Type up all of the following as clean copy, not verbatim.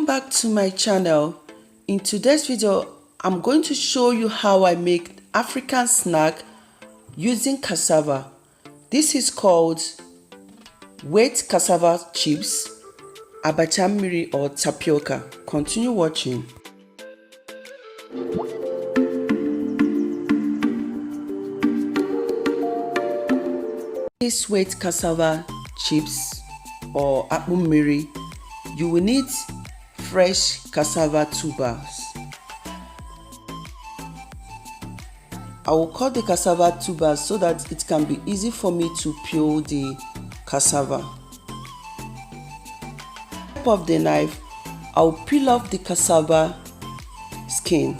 back to my channel. In today's video, I'm going to show you how I make African snack using cassava. This is called wet cassava chips, Abacha Mmiri or Tapioca. Continue watching. This wet cassava chips or Abacha Mmiri, you will need fresh cassava tubers. I will cut the cassava tubers so that it can be easy for me to peel the cassava. With the tip of the knife, I will peel off the cassava skin.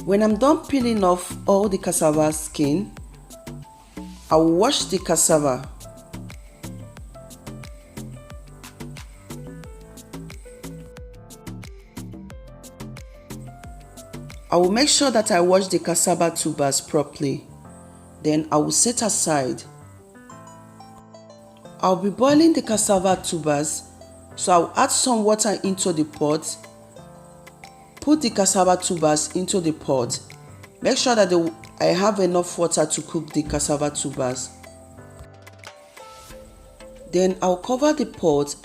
When I'm done peeling off all the cassava skin, I will wash the cassava. I will make sure that I wash the cassava tubers properly. Then I will set aside. I'll be boiling the cassava tubers, so I'll add some water into the pot. Put the cassava tubers into the pot. Make sure that I have enough water to cook the cassava tubers. Then I'll cover the pot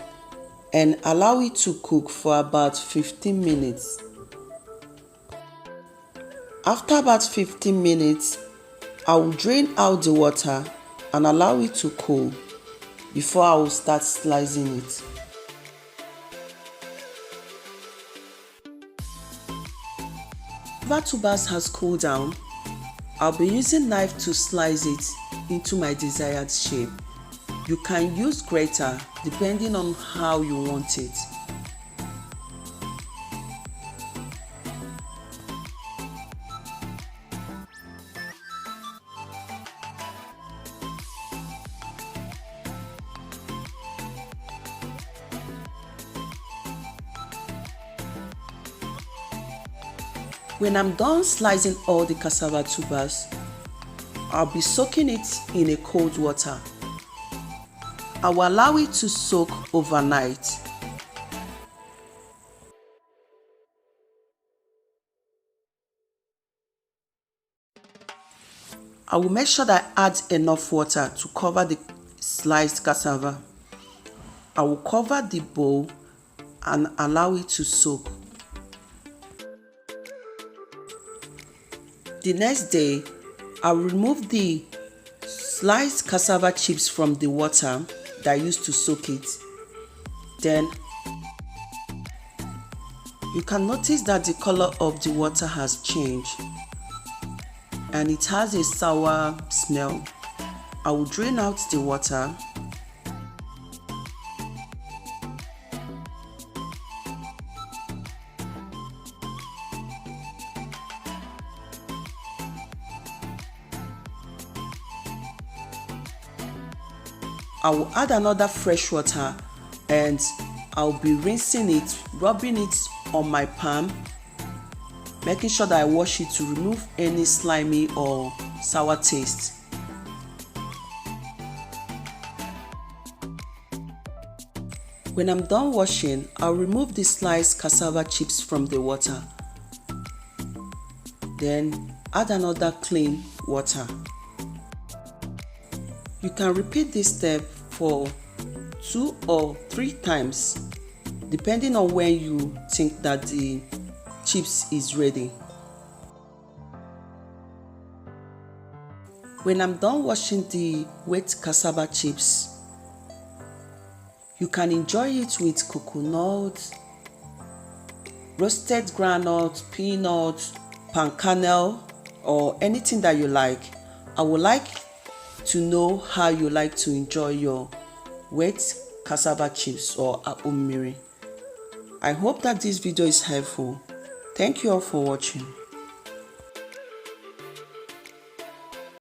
and allow it to cook for about 15 minutes. After about 15 minutes, I will drain out the water and allow it to cool before I will start slicing it. Cassava tubers has cooled down. I'll be using knife to slice it into my desired shape. You can use grater depending on how you want it. When I'm done slicing all the cassava tubers, I'll be soaking it in a cold water. I will allow it to soak overnight. I will make sure that I add enough water to cover the sliced cassava. I will cover the bowl and allow it to soak. The next day, I'll remove the sliced cassava chips from the water that I used to soak it. Then, you can notice that the color of the water has changed and it has a sour smell. I will drain out the water. I will add another fresh water and I'll be rinsing it, rubbing it on my palm, making sure that I wash it to remove any slimy or sour taste. When I'm done washing, I'll remove the sliced cassava chips from the water. Then add another clean water. You can repeat this step for 2 or 3 times depending on when you think that the chips is ready. When I'm done washing the wet cassava chips, you can enjoy it with coconut, roasted groundnut, peanut, palm kernel, or anything that you like. I would like to know how you like to enjoy your wet cassava chips or Abacha Mmiri. I hope that this video is helpful. Thank you all for watching.